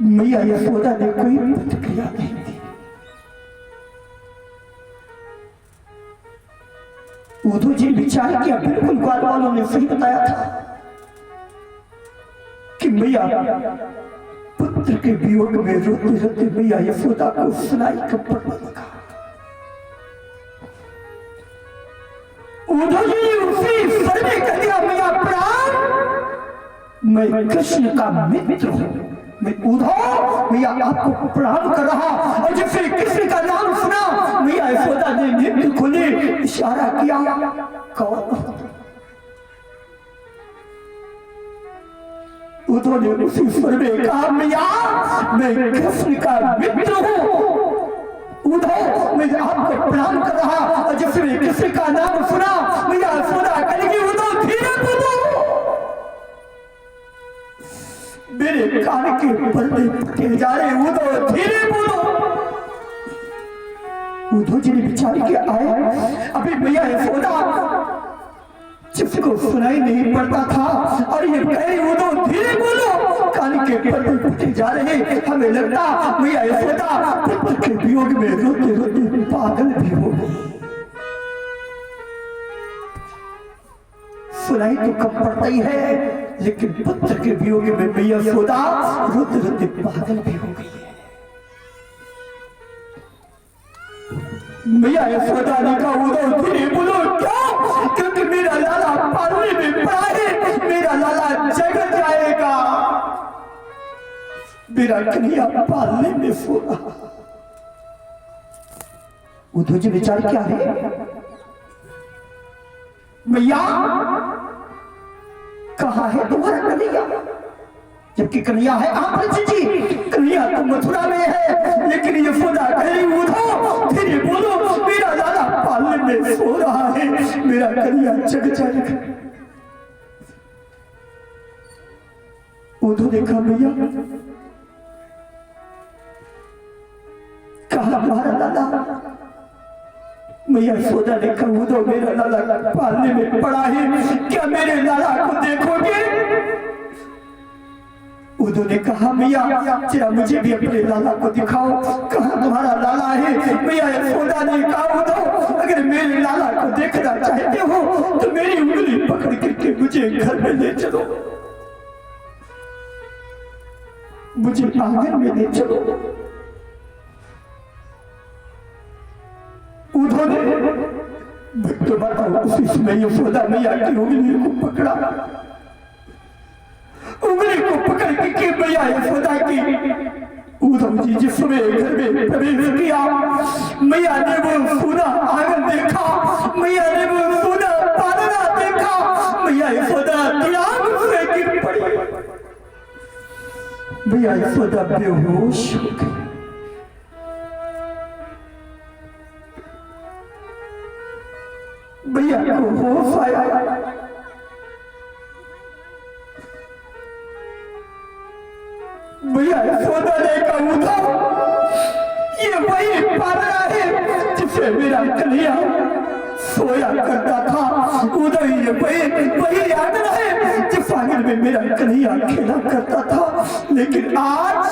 मैया यशोदा ने कोई प्रतिक्रिया नहीं दी। उद्धव जी विचार किया, बिल्कुल ग्वाल वालों ने सही बताया था कि मैया पुत्र के वियोग में रोते रोते मैया यशोदा को सुनाई का पड़ने लगा। उद्धव जी उसी स्वर में कह दिया, मैया प्राण, मैं कृष्ण का मित्र हूं, मैं उद्धव मैया आपको प्रणाम कर रहा। और जब फिर कृष्ण का नाम सुना, मैया यशोदा ने नेत्र खोले, इशारा किया, कौन? उद्धव ने उसी स्वर में कहा, मैया मैं कृष्ण का मित्र हूं, उद्धव मैं आपको प्रणाम कर रहा। और जब फिर कृष्ण का नाम सुना, मैया यशोदा कहेगी, उद्धव धीरे बोलो, मेरे कान के पर्दे फटे जा रहे, उद्धव धीरे बोलो। उद्धव जी ने विचार किया, आए अभी मैया यशोदा जिसको सुनाई नहीं पड़ता था और ये कहे, उद्धव धीरे बोलो, कान के पर्दे फटे जा रहे। हमें लगता मैया यशोदा पुत्र के वियोग में रोते रोते पागल भी हो गई। सुनाई तो कम पड़ता ही है, लेकिन पुत्र के वियोग में मैया यशोदा रोते रोते पागल भी हो गई है। मैया यशोदा ने कहा, उद्धव धीरे बोलो, क्यों? क्योंकि मेरा लाला पालने में पड़ा है, मेरा लाला जग जाएगा, मेरा कन्हैया पालने में सो रहा। उद्धव जी विचार क्या है, मैया कहाँ है तुम्हारा कन्हैया? जबकि कन्हैया है आप जी, कन्हैया तो मथुरा में है, लेकिन यशोदा कह रही, उद्धव धीरे बोलो, मेरा लाला पालने में सो रहा है, मेरा कन्हैया जग जाएगा। उद्धव ने कहा, मैया कहा तुम्हारा लाला? मैया यशोदा ने कहा, उद्धव मेरा लाला पालने में पड़ा है, क्या मेरे लाला को देखोगे? उद्धव ने कहा, मैया जरा मुझे भी अपने लाला को दिखाओ, कहाँ तुम्हारा लाला है? मैया यशोदा ने कहा, उद्धव अगर मेरे लाला को देखना चाहते हो तो मेरी उंगली पकड़ करके मुझे घर में ले चलो, मुझे आंगन में ले चलो। उद्धव ने तो बताओ उसी समय यशोदा मैया की उंगली को पकड़ा, उंगली को पकड़ के मैया यशोदा की। उद्धव जी जिस समय घर में प्रवेश किया, मैया ने वो सोना आंगन देखा, मैया ने वो सोना पालना देखा, मैया यशोदा दियाग से गिर पड़ी, मैया यशोदा बेहोश हो गई। मैया को होश आया, मैया यशोदा ने कहा, उद्धव ये वही पालना है जिसे मेरा कन्हैया सोया करता था, उद्धव ये वही आंगन है जिस आंगन में मेरा कन्हैया खेला करता था, लेकिन आज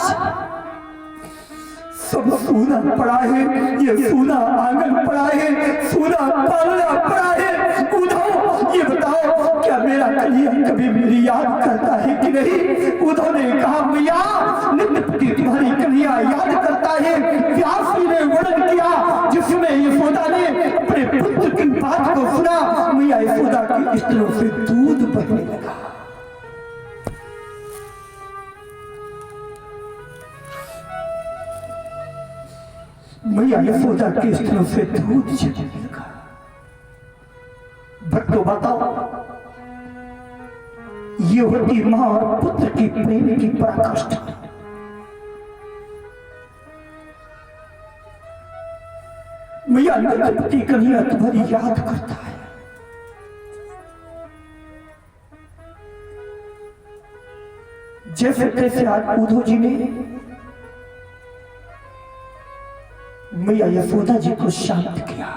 सब सूना पड़ा है, ये सूना आंगन पड़ा है, सूना पालना पड़ा है। उद्धव ये बताओ क्या मेरा कन्हैया कभी मेरी याद करता है कि नहीं? उद्धव ने कहा, मैया नित्य प्रति तुम्हारी कन्हैया याद करता है। व्यास जी ने वर्णन किया जिसमें यशोदा ने अपने पुत्र की बात को सुना, मैया यशोदा की स्तनों से दूध बहने लगा। मैया यशोदा के स्तनों से दूध चलने लगा। भक्तों बताओ, ये होती मां और पुत्र की प्रेम की पराकाष्ठा। मैया नंदपति कन्हैया तुम्हारी याद करता है। जैसे तैसे आज उद्धव जी ने मैया यशोदा जी को शांत किया।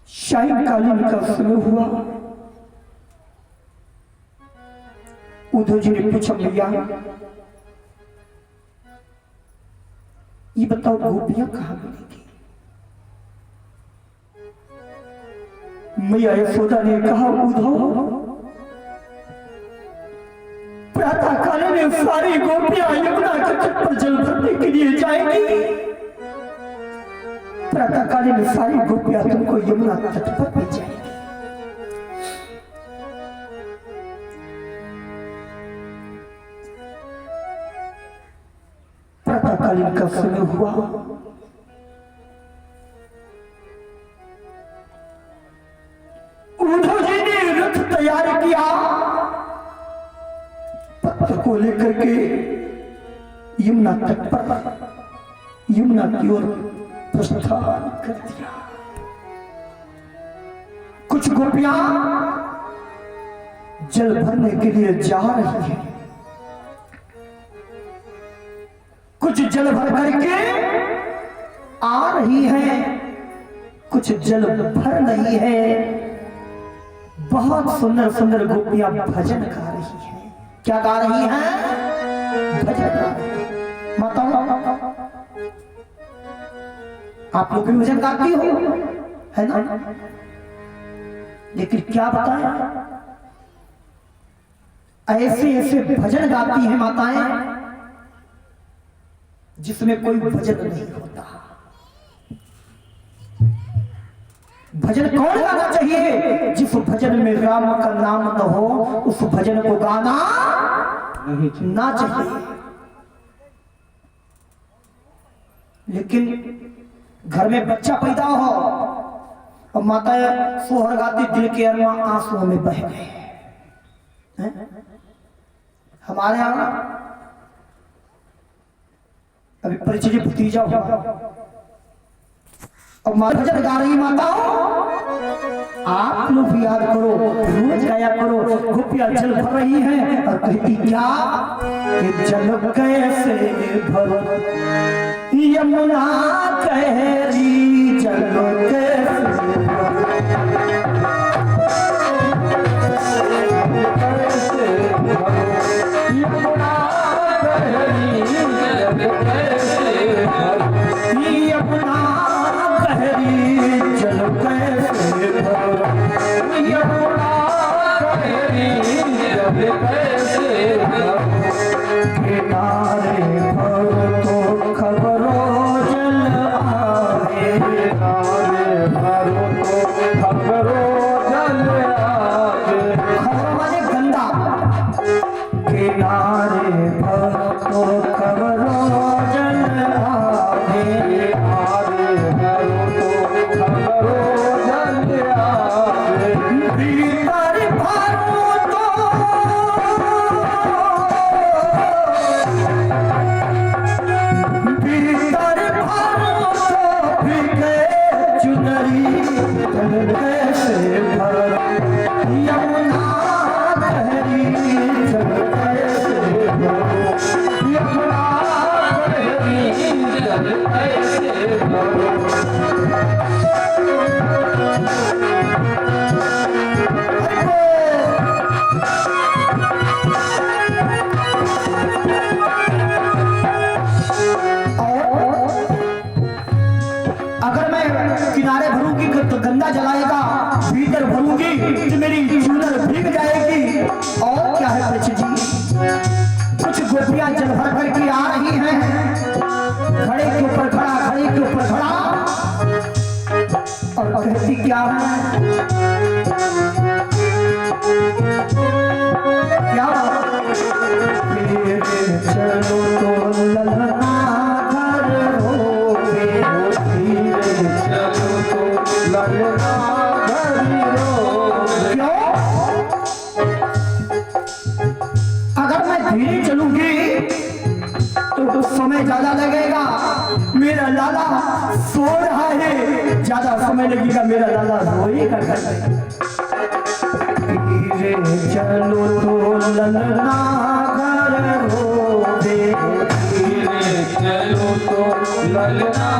सायंकालीन का समय हुआ, उद्धव जी ने पूछा भैया ये बताओ गोपियां कहां मिलेगी? मैया यशोदा ने कहा उद्धव प्रातः काल में सारी गोपियां यमुना के तट पर जल भरने के लिए जाएंगी। प्रातः काल में सारी गोपियां तुमको यमुना तट पर ले जाएंगी। प्रातःकालीन का समय हुआ। उद्धव जी ने रथ तैयार किया, पत्थर को लेकर के यमुना तट पर यमुना की ओर प्रस्थान कर दिया। कुछ गोपियां जल भरने के लिए जा रही हैं, कुछ जल भर करके आ रही है, कुछ जल भर रही है। बहुत सुंदर सुंदर गोपियां भजन गा रही हैं। क्या गा रही हैं? भजन गा रही हैं। माताओं आप लोग भी भजन गाती हो, है ना? लेकिन क्या बताएं, ऐसे ऐसे भजन गाती हैं माताएं जिसमें कोई भजन नहीं होता। भजन कौन गाना चाहिए? जिस भजन में राम का नाम न हो उस भजन को गाना ना चाहिए। लेकिन घर में बच्चा पैदा हो और माता सोहर गाती, दिल के अरमा आंसुओं में बह गए। हमारे यहां अभी परिचय भतीजा हुआ और भजन गा रही माताओं, आप लोग भी याद करो, रोज गाया करो। गोपियां जल भर रही हैं और कहती क्या कि जल कैसे भरो यमुना कहरी, जल कैसे यमुना कहरी, यमुना कहरी जल कैसे भरो, यमुना कहरी जल कैसे भरो, किनारे भरो तो खबरों जल आए, किनारे भरो तो खबरों जल आए। खबर माने गंगा, किनारे भरो तो खबरों जल आए, किनारे भरूंगी तो गंगा जलाएगा, भीतर भरूंगी तो मेरी चूनर भीग जाएगी। और क्या है परीक्षित जी, कुछ गोपियां जल भर भर के आ रही हैं, घड़े के ऊपर खड़ा, घड़े के ऊपर खड़ा, और कहती क्या क्या चलो तो ललना घर होवे, चलो तो ललना घर होवे। क्यों? अगर मैं धीरे चलूंगी तो समय ज्यादा लगेगा, मेरा लाला सो रहा है, ज्यादा समय लगेगा, मेरा लाला रोएगा। धीरे चलो तो ललना घर होवे, धीरे चलो तो ललना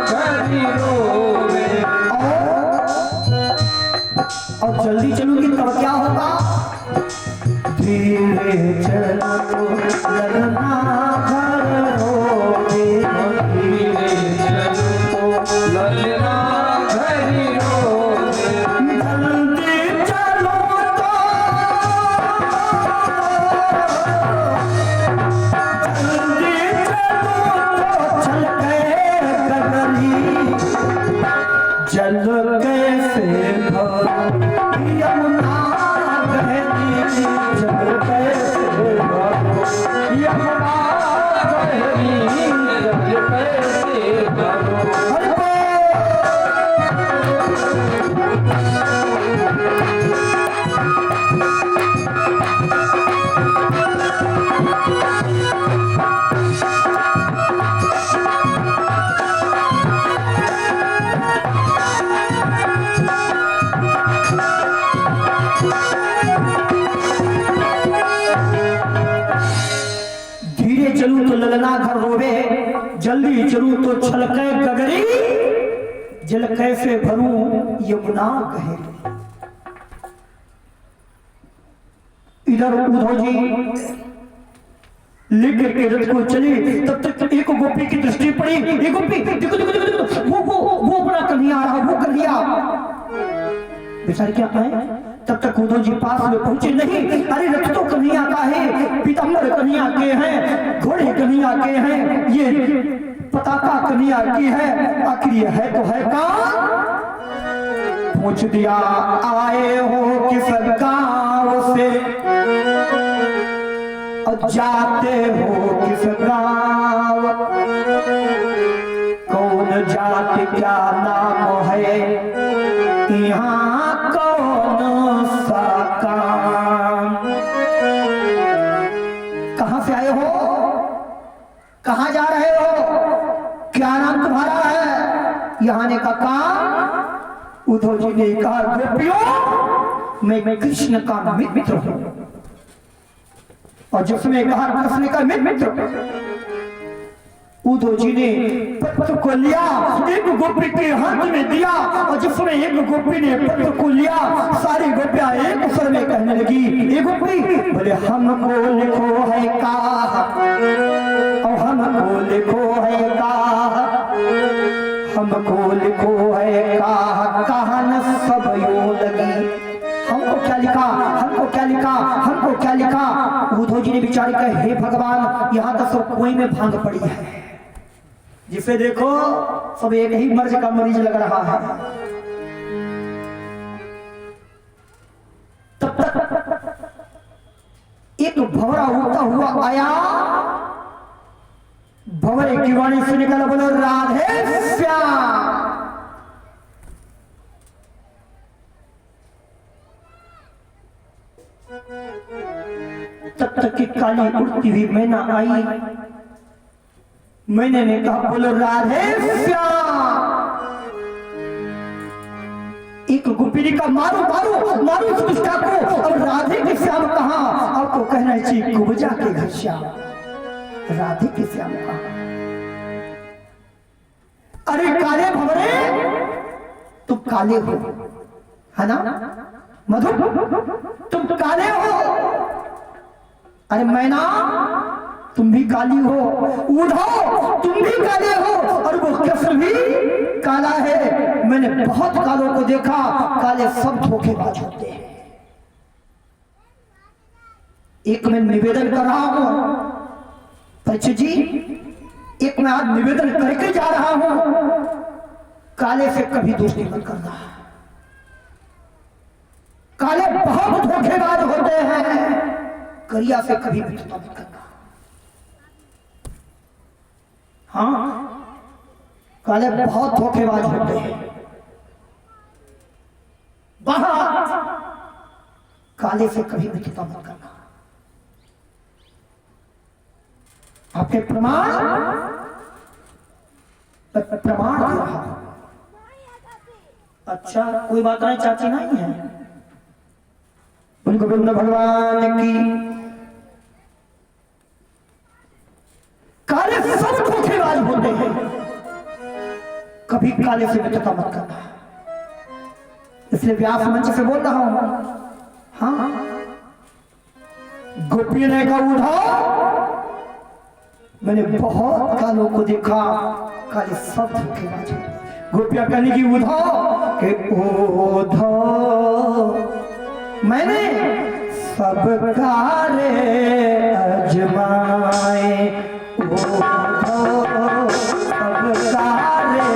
घर होवे। और जल्दी चलूंगी तब क्या होगा? धीरे चलो ललना घर रोवे, धीरे चलो ललना घर रोवे, जल्दी चलो तो चल गए गगरी, जल कैसे यमुना गहरी, जल कैसे यमुना गहरी, जल कैसे चलूं तो ललना घर रोवे, जल्दी चलूं तो छलके गगरी, जल कैसे भरूं यमुना गहरी। इधर उद्धव जी लेकर के रथ को चले, तब तक एक गोपी की दृष्टि पड़ी, एक गोपी देखो देखो देखो देखो वो अपना कन्हैया आ रहा, वो कन्हैया बेचारे क्या है। तब तक उद्धव जी पास में पहुंचे नहीं, अरे रथ तो कन्हैया का है, पीताम्बर कन्हैया के हैं, घोड़े कन्हैया के हैं, ये पताका कन्हैया की है, आखिर ये है तो है का। पूछ दिया आए हो किस गांव से, और जाते हो किस गांव, कौन जाति क्या नाम है, यहाँ कौन सा काम। कहां से आए हो, कहां जा रहे हो, क्या नाम तुम्हारा है, यहाँ आने का काम। उद्धव जी ने कहा गोपियों मैं कृष्ण का मित्र हूं, और जिसने कहा कृष्ण का मित्र, उद्धव जी ने पत्र को लिया, एक गोपी के हाथ में दिया, और जिसमें एक गोपी ने पत्र को लिया, सारी गोपियां एक स्वर में कहने लगी, ये गोपी बोले हमको लिखो है का, और हमको लिखो है का, हमको लिखो है का, कहान सब यूं लगी। हमको क्या लिखा, हमको क्या लिखा, हमको क्या लिखा। उद्धव जी ने विचार किया, हे भगवान यहाँ तो सब कुएं में भांग पड़ी है, जिसे देखो सब एक ही मर्ज का मरीज लग रहा है। तब तक एक भंवरा उड़ता हुआ आया, भंवरे की वाणी से निकला, बोलो राधे श्याम। तब तक की काली उड़ती हुई मैना आई, मैंने ने कहा बोलो राधे श्याम। एक गोपी ने कहा मारो मारो मारो उस दुष्टा को, अब राधे के श्याम कहां, आपको कहना चाहिए कुब्जा के घर श्याम, राधे के श्याम कहां। अरे काले भंवरे तुम काले हो, है ना मधु, तुम काले हो। अरे मैना तुम भी काली हो, उद्धव तुम भी काले हो, और वो कृष्ण भी काला है। मैंने बहुत कालों को देखा, काले सब धोखेबाज होते हैं। एक मैं निवेदन कर रहा हूं परीक्षित जी, एक मैं आज निवेदन करके जा रहा हूं, काले से कभी दोस्ती मत करना। काले बहुत धोखेबाज होते हैं, करिया से कभी मित्रता मत करना। हाँ, काले बहुत धोखेबाज होते हैं, बहुत, काले से कभी मित्रता मत करना। आपके प्रमाण दे रहा। अच्छा कोई बात नहीं, चाची नहीं है। उनको गोविंद भगवान की। काले सब धोखेबाज होते हैं, कभी काले से मित्रता मत करना। इसलिए व्यास मंच से बोल रहा हूं। हाँ गोपी ने कहा उधो, मैंने बहुत कालों को देखा, काले सब धोखेबाज। गोपिया कहने की उधो कि उधो मैंने सब कारे अजमाए, उधो सब कारे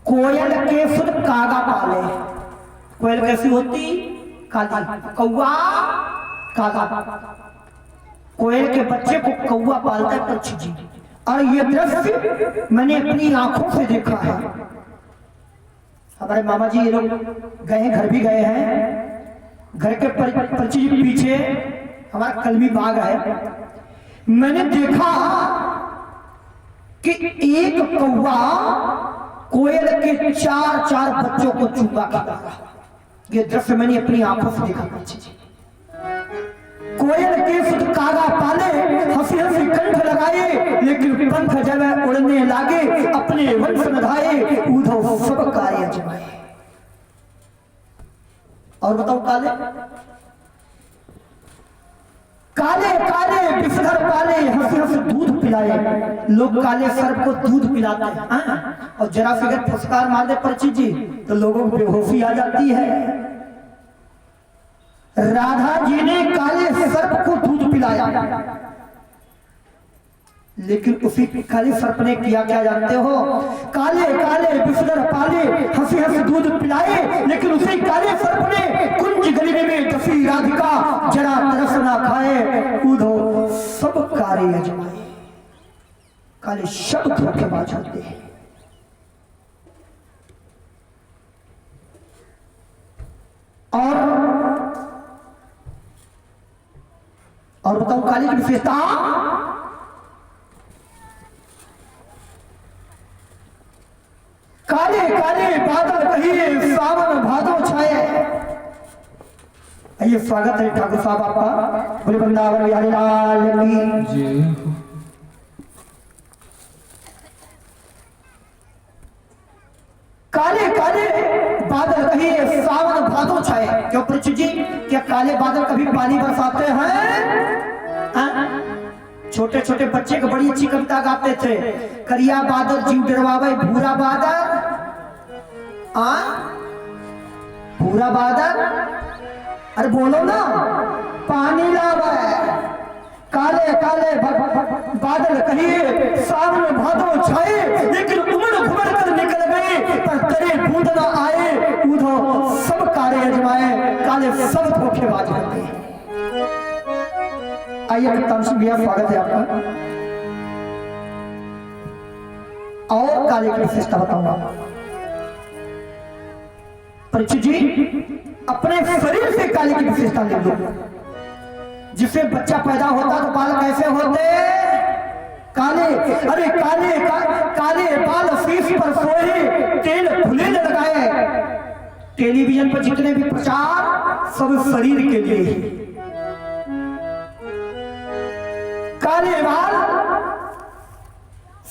कोयल के सुन कागा पाले। कोयल कैसी होती? काली। कौआ कागा। कोयल के बच्चे को कौआ पालता है पक्षी जी। और ये दृश्य मैंने अपनी आंखों से देखा है। हमारे मामा जी ये लोग गए, घर भी गए हैं। घर के पक्षी जी पीछे हमारा कलमी बाग है। मैंने देखा कि एक कौआ कोयल के चार बच्चों को चूमा खाता। ये दृश्य मैंने अपनी आंखों से देखा। कोयल के सुध कागा पाले, हंसी हंसी कंठ लगाए, लेकिन पंख जब उड़ने लागे, अपने वंश निधाए, उधो सब का अजमाए। और बताओ काले काले काले बिस्तर पाले हंस हंस दूध पिलाए। लोग काले सर्प को दूध पिलाते हैं हाँ? और जरा से अगर फुसकार मार दे पर्ची जी तो लोगों को बेहोशी आ जाती है। राधा जी ने काले सर्प को दूध पिलाया, लेकिन उसी काले सर्प ने किया क्या जानते हो? काले काले बिस्तर पाले हंसी हंसी दूध पिलाए, लेकिन उसी काले सर्प ने कुंज गली में दसी राधिका जरा तरस ना खाए कूदो सब कार्य अजमाए। काले शब्द धोखेबाज होते हैं। और बताओ काली की विशेषता। काले काले बादल कहिए सावन भादो छाए। आइए स्वागत है ठाकुर साहब आपका। बोले वृंदावन बिहारी लाल की। काले काले बादल कहिए सावन भादो छाए। क्यों परीक्षित जी, क्या काले बादल कभी पानी बरसाते हैं? छोटे छोटे बच्चे को बड़ी अच्छी कविता गाते थे। करिया बादल जीव डरवावे भूरा बादल भूरा बादल, अरे बोलो ना, पानी लावे। काले काले बादल कहिए सावन भादो छाए, लेकिन उमड़ घुमड़ कर निकल गए पर तेरे बूंद न आए कूदो सब कार्य अजमाए। काले सब धोखेबाज होते हैं। आइए भैया स्वागत है आपका। और काले की विशेषता बताऊंगा। परीक्षित जी अपने शरीर से काले की विशेषता ले लो। जिससे बच्चा पैदा होता तो बाल कैसे होते? काले। अरे काले काले बाल शीश पर सोए तेल फुले लगाए। टेलीविजन पर जितने भी प्रचार सब शरीर के लिए ही। काले बाल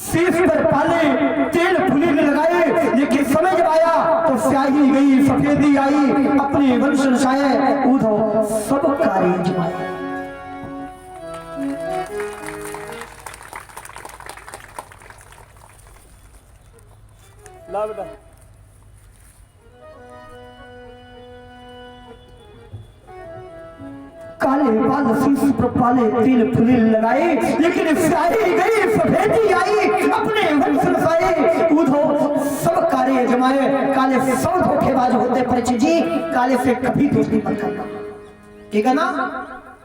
शीश पर पाले तेल फुले लगाए, लेकिन समझ आया तो स्याही गई सफेदी आई। अपने वंश नशाए उधो सब कार्य जमाए। काले बाल शीश पर पाले तिल फुले लगाए, लेकिन स्याही गई सफेदी आई। अपने वंश नसाए उधो सब कार्य जमाए। काले सब धोखेबाज होते परीक्षित जी। काले से कभी दोस्ती मत करना, ठीक है ना?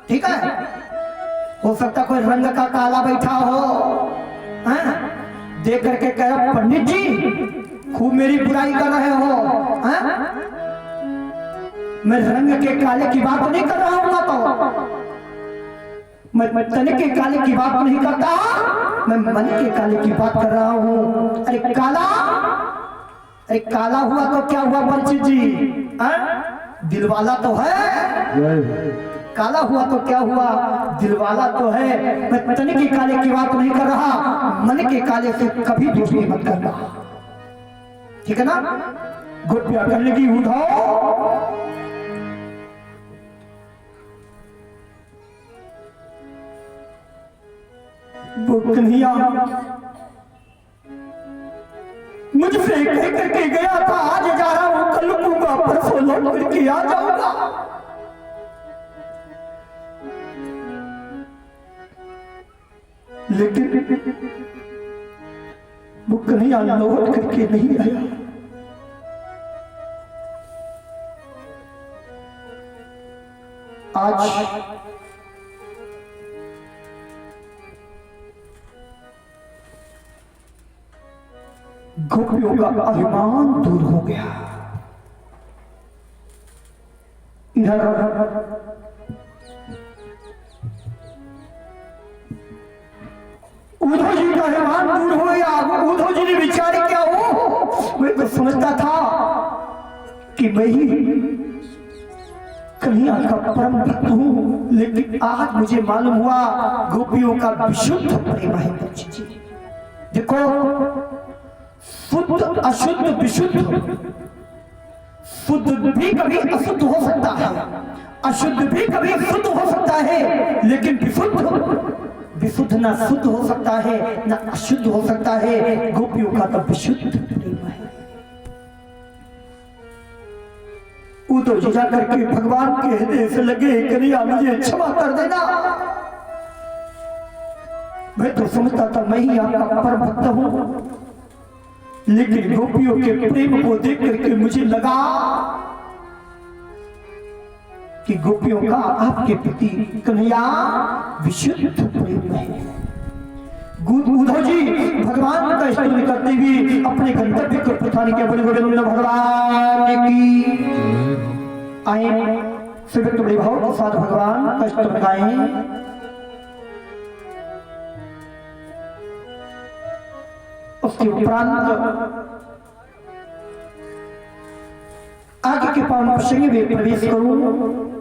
ठीक है। हो सकता कोई रंग का काला बैठा हो, देख करके कह रहा पंडित जी खूब मेरी बुराई कर रहे हो। मैं रंग के काले की बात नहीं कर रहा हूं, तो मैं तन के काले की बात नहीं करता, मैं मन के काले की बात कर रहा हूं। अरे काला, अरे काला हुआ तो क्या हुआ परिचित जी? दिलवाला तो है। काला हुआ तो क्या हुआ? दिलवाला तो है। मैं तन के काले की बात नहीं कर रहा, मन के काले से कभी दोस्ती मत करना, ठीक है ना? गुटिया करने की उठाओ। वो कन्हैया मुझसे कह करके गया था आज जा रहा हूं, कल लूंगा, परसों लौट करके आ जाऊंगा। लेकिन वो कन्हैया लौट करके नहीं आया। आज गोपियों का अभिमान दूर हो गया। इधर उद्धव जी का अभिमान दूर हो गया। उद्धव जी ने विचार क्या हो, मैं तो समझता था कि मैं ही कन्हैया का परम भक्त हूं, लेकिन आज मुझे मालूम हुआ गोपियों का विशुद्ध प्रेम है। देखो शुद्ध अशुद्ध विशुद्ध शुद्ध भी कभी अशुद्ध हो सकता है, अशुद्ध भी कभी शुद्ध हो सकता है, लेकिन विशुद्ध ना शुद्ध हो सकता है ना अशुद्ध हो सकता है। गोपियों का तो विशुद्ध प्रेम है। उद्धव जी जाकर के भगवान के हृदय से लगे, कन्हैया मुझे क्षमा कर देना, मैं तो समझता था मैं ही आपका परम भक्त हूं, लेकिन गोपियों के प्रेम को देख करके मुझे लगा कि गोपियों का आपके प्रति कन्हैया विशुद्ध प्रेम है। उद्धव जी भगवान का स्तुति करते हुए अपने गंतव्य को प्रस्थान किया। बोले गोविंद भगवान की। आए सुबह बड़े भाव के साथ भगवान का स्तुति गाएं। उसके उपरांत आगे के पावन प्रसंग में प्रवेश करूं।